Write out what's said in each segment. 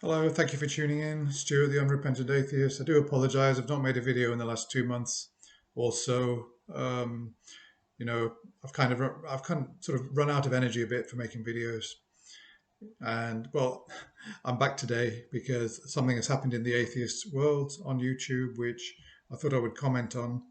Hello, thank you for tuning in. Stuart, the unrepentant atheist. I do apologize. I've not made a video in the last 2 months. Also, I've kind of sort of run out of energy a bit for making videos. And well, I'm back today because something has happened in the atheist world on YouTube, which I thought I would comment on.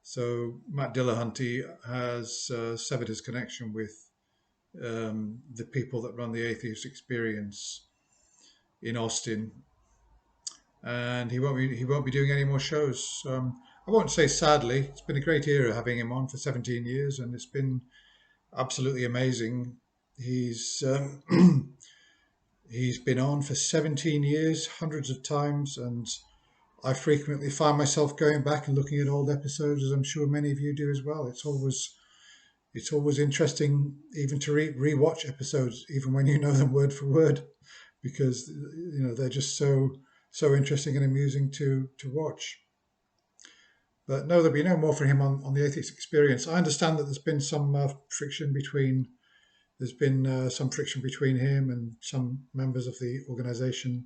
So Matt Dillahunty has severed his connection with the people that run the atheist experience in Austin, and he won't be doing any more shows. I won't say sadly. It's been a great era having him on for 17 years, and it's been absolutely amazing. He's he's been on for 17 years, hundreds of times, and I frequently find myself going back and looking at old episodes, as I'm sure many of you do as well. It's always interesting even to re-watch episodes, even when you know them word for word, because they're just so interesting and amusing to watch. But no, there'll be no more for him on the atheist experience. I understand that there's been some friction between him and some members of the organization,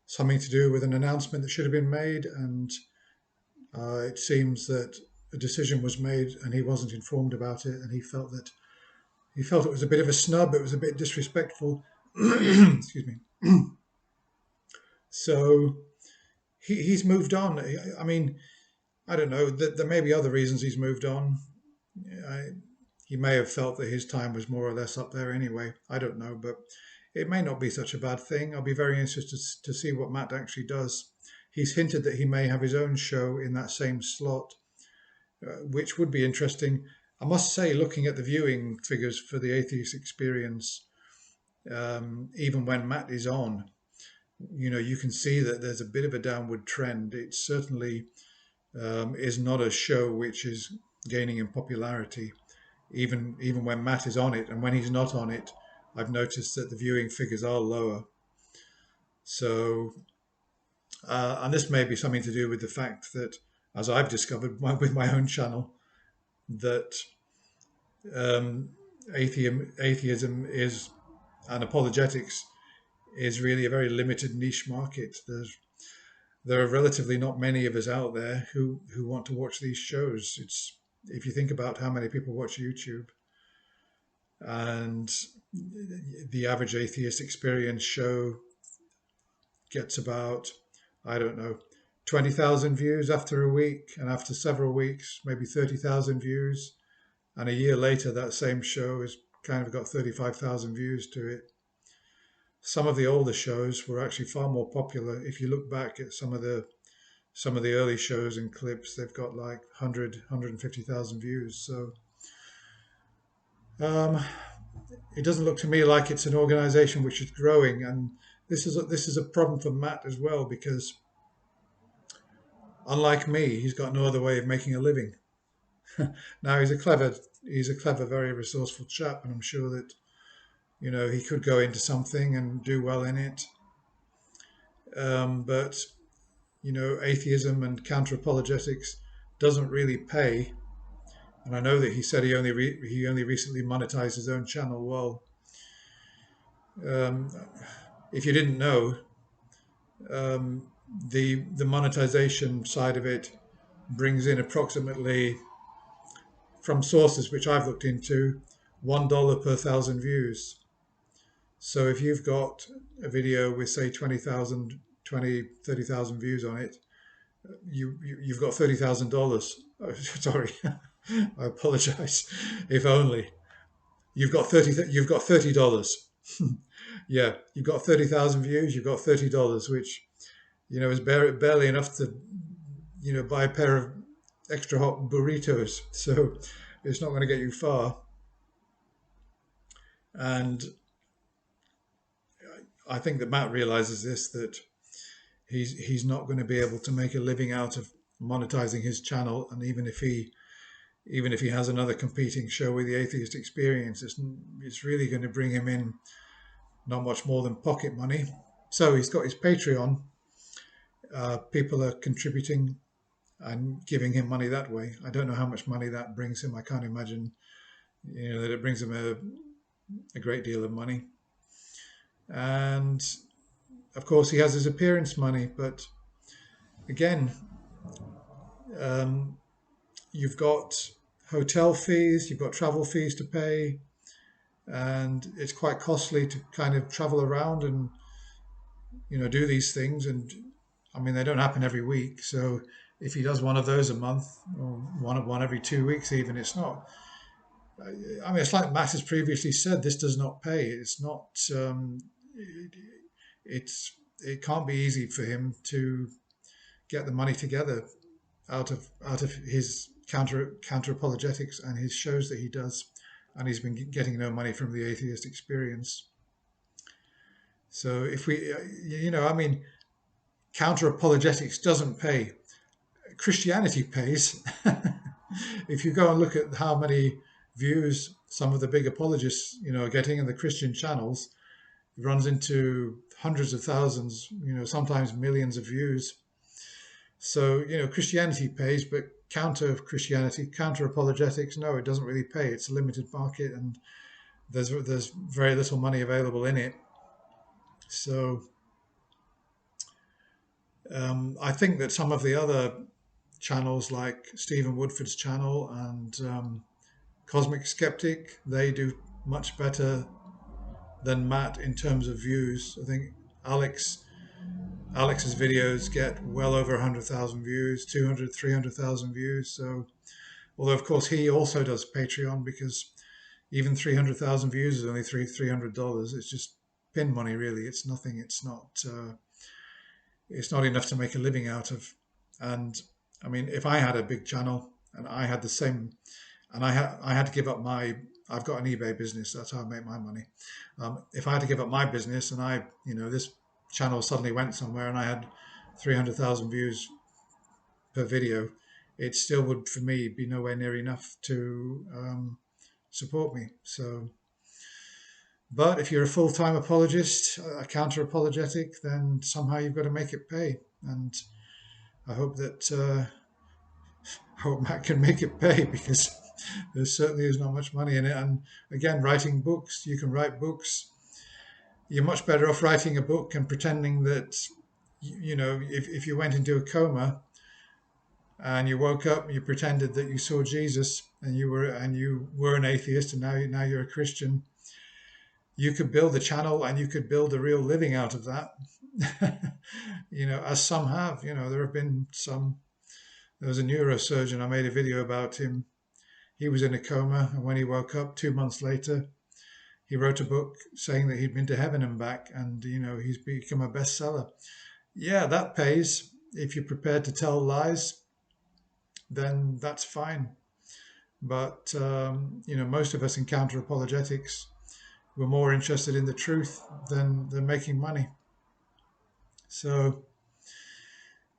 something to do with an announcement that should have been made, and it seems that a decision was made and he wasn't informed about it, and he felt it was a bit of a snub. It was a bit disrespectful. Excuse me. So he's moved on. I mean, I don't know. There may be other reasons he's moved on. I, he may have felt that his time was more or less up there anyway. I don't know, but it may not be such a bad thing. I'll be very interested to see what Matt actually does. He's hinted that he may have his own show in that same slot, which would be interesting. I must say, looking at the viewing figures for the Atheist Experience, even when Matt is on, you can see that there's a bit of a downward trend. It certainly is not a show which is gaining in popularity, even when Matt is on it, and when he's not on it, I've noticed that the viewing figures are lower. So, and this may be something to do with the fact that, as I've discovered with my own channel, that um, atheism is and apologetics is really a very limited niche market. There are relatively not many of us out there who want to watch these shows. It's If you think about how many people watch YouTube, and the average atheist experience show gets about, I don't know, 20,000 views after a week, and after several weeks, maybe 30,000 views, and a year later, that same show has kind of got 35,000 views to it. Some of the older shows were actually far more popular. If you look back at some of the early shows and clips, they've got like 150,000 views. So um, it doesn't look to me like it's an organization which is growing, and this is a problem for Matt as well, because unlike me, he's got no other way of making a living. Now he's a clever, very resourceful chap, and I'm sure that he could go into something and do well in it. But atheism and counter apologetics doesn't really pay. And I know that he said he only recently monetized his own channel. Well, um, if you didn't know, the monetization side of it brings in approximately, from sources which I've looked into, $1 per thousand views. So if you've got a video with say 30,000 views on it, you've got $30,000. Oh, sorry, I apologize. If only you've got $30. Yeah, you've got 30,000 views. You've got $30, which is barely enough to buy a pair of extra hot burritos. So it's not going to get you far. And I think that Matt realizes this, that he's not going to be able to make a living out of monetizing his channel. And even if he has another competing show with the Atheist Experience, it's really going to bring him in not much more than pocket money. So he's got his Patreon. People are contributing and giving him money that way. I don't know how much money that brings him. I can't imagine that it brings him a great deal of money. And of course, he has his appearance money, but again, um, you've got hotel fees, you've got travel fees to pay, and it's quite costly to kind of travel around and do these things. And I mean, they don't happen every week. So if he does one of those a month, or one every 2 weeks, even, it's not. I mean, it's like Matt has previously said. This does not pay. It's not. It, it can't be easy for him to get the money together out of his counter apologetics and his shows that he does, and he's been getting no money from the Atheist Experience. So if we, I mean, counter apologetics doesn't pay. Christianity pays. If you go and look at how many views some of the big apologists, are getting in the Christian channels, it runs into hundreds of thousands, sometimes millions of views. So, Christianity pays, but counter Christianity, counter apologetics, no, it doesn't really pay. It's a limited market, and there's very little money available in it. So, I think that some of the other channels, like Stephen Woodford's channel and Cosmic Skeptic, they do much better than Matt in terms of views. I think Alex's videos get well over 100,000 views, 200, 300,000 views. So, although of course he also does Patreon, because even 300,000 views is only $300. It's just pin money, really. It's nothing. It's not. It's not enough to make a living out of. And I mean, if I had a big channel and I had the same, and I had to give up my, I've got an eBay business. That's how I make my money. If I had to give up my business and this channel suddenly went somewhere and I had 300,000 views per video, it still would, for me, be nowhere near enough to support me. So, but if you're a full-time apologist, a counter-apologetic, then somehow you've got to make it pay. And I hope that Matt can make it pay, because there certainly is not much money in it. And again, writing books, you can write books. You're much better off writing a book and pretending that, if you went into a coma and you woke up, you pretended that you saw Jesus, and you were an atheist, and now you're a Christian. You could build a channel and you could build a real living out of that. As some have. There have been some. There was a neurosurgeon, I made a video about him. He was in a coma, and when he woke up 2 months later, he wrote a book saying that he'd been to heaven and back, and he's become a bestseller. Yeah, that pays. If you're prepared to tell lies, then that's fine. But most of us in counter apologetics, we're more interested in the truth than making money. So,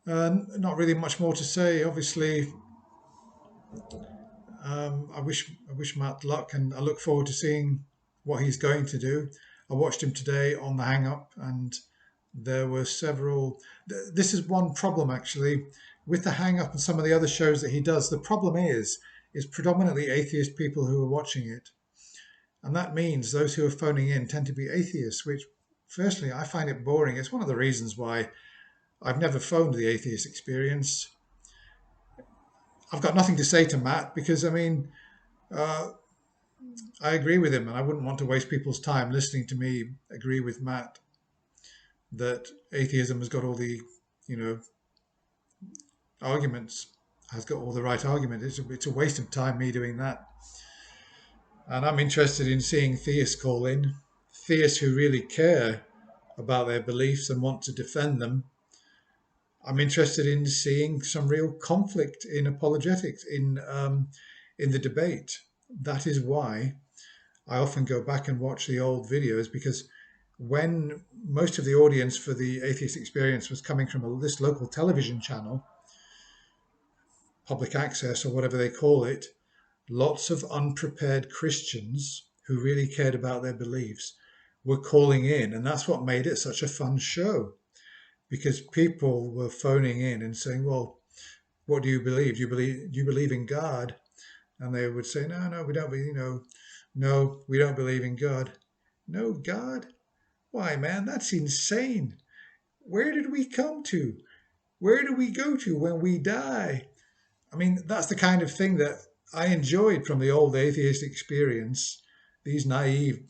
not really much more to say. Obviously, I wish Matt luck, and I look forward to seeing what he's going to do. I watched him today on the Hang Up, and there were several. This is one problem, actually, with the Hang Up and some of the other shows that he does. The problem is predominantly atheist people who are watching it. And that means those who are phoning in tend to be atheists, which, firstly, I find it boring. It's one of the reasons why I've never phoned the Atheist Experience. I've got nothing to say to Matt, because, I mean, I agree with him, and I wouldn't want to waste people's time listening to me agree with Matt that atheism has got all the, arguments, has got all the right arguments. It's a waste of time, me doing that. And I'm interested in seeing theists call in, theists who really care about their beliefs and want to defend them. I'm interested in seeing some real conflict in apologetics, in the debate. That is why I often go back and watch the old videos, because when most of the audience for the Atheist Experience was coming from this local television channel, public access or whatever they call it, lots of unprepared Christians who really cared about their beliefs were calling in. And that's what made it such a fun show, because people were phoning in and saying, well, what do you believe? Do you believe in God? And they would say, no, we don't believe, no, we don't believe in God. No God? Why, man, that's insane. Where did we come to? Where do we go to when we die? I mean, that's the kind of thing that I enjoyed from the old atheist experience. These naive,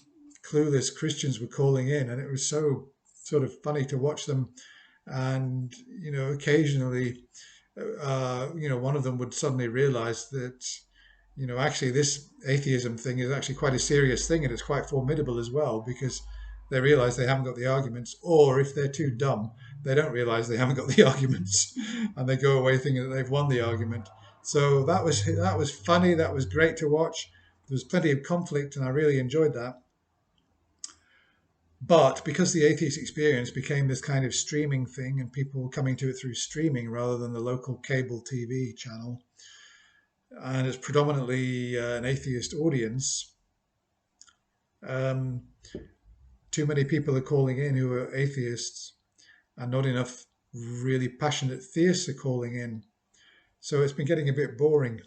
clueless Christians were calling in, and it was so sort of funny to watch them. And, occasionally, one of them would suddenly realize that, actually this atheism thing is actually quite a serious thing and it's quite formidable as well because they realize they haven't got the arguments, or if they're too dumb, they don't realize they haven't got the arguments and they go away thinking that they've won the argument. So that was funny. That was great to watch. There was plenty of conflict and I really enjoyed that. But because the atheist experience became this kind of streaming thing and people were coming to it through streaming rather than the local cable TV channel, and it's predominantly an atheist audience, um, too many people are calling in who are atheists, and not enough really passionate theists are calling in. So it's been getting a bit boring.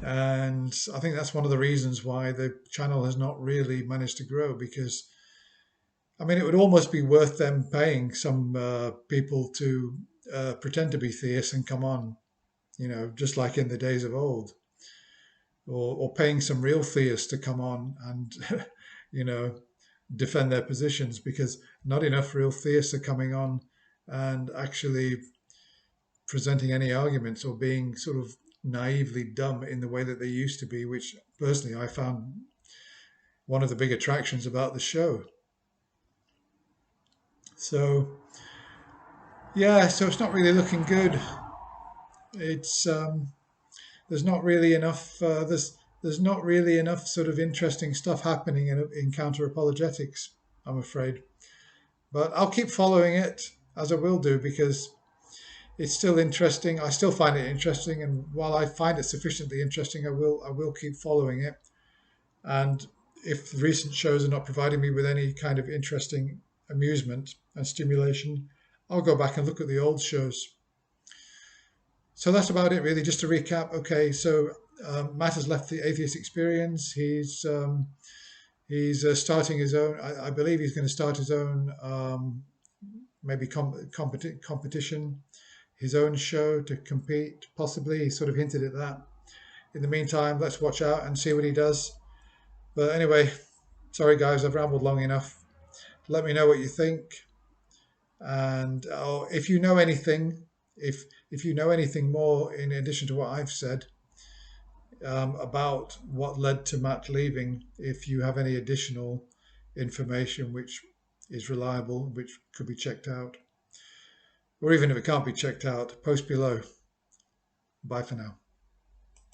And I think that's one of the reasons why the channel has not really managed to grow because, I mean, it would almost be worth them paying some people to pretend to be theists and come on, just like in the days of old, or paying some real theists to come on and, you know, defend their positions because not enough real theists are coming on and actually presenting any arguments or being sort of naively dumb in the way that they used to be, which personally I found one of the big attractions about the show. So yeah, so it's not really looking good. It's there's not really enough. There's not really enough sort of interesting stuff happening in counter apologetics, I'm afraid. But I'll keep following it as I will do because it's still interesting. I still find it interesting, and while I find it sufficiently interesting, I will keep following it. And if the recent shows are not providing me with any kind of interesting amusement and stimulation, I'll go back and look at the old shows. So that's about it, really. Just to recap. Okay, so Matt has left the atheist experience. He's starting his own. I believe he's going to start his own maybe competition, his own show to compete. Possibly, he sort of hinted at that. In the meantime, let's watch out and see what he does. But anyway, sorry guys, I've rambled long enough. Let me know what you think, and if you know anything, if you know anything more in addition to what I've said about what led to Matt leaving, if you have any additional information which is reliable, which could be checked out, or even if it can't be checked out, post below. Bye for now.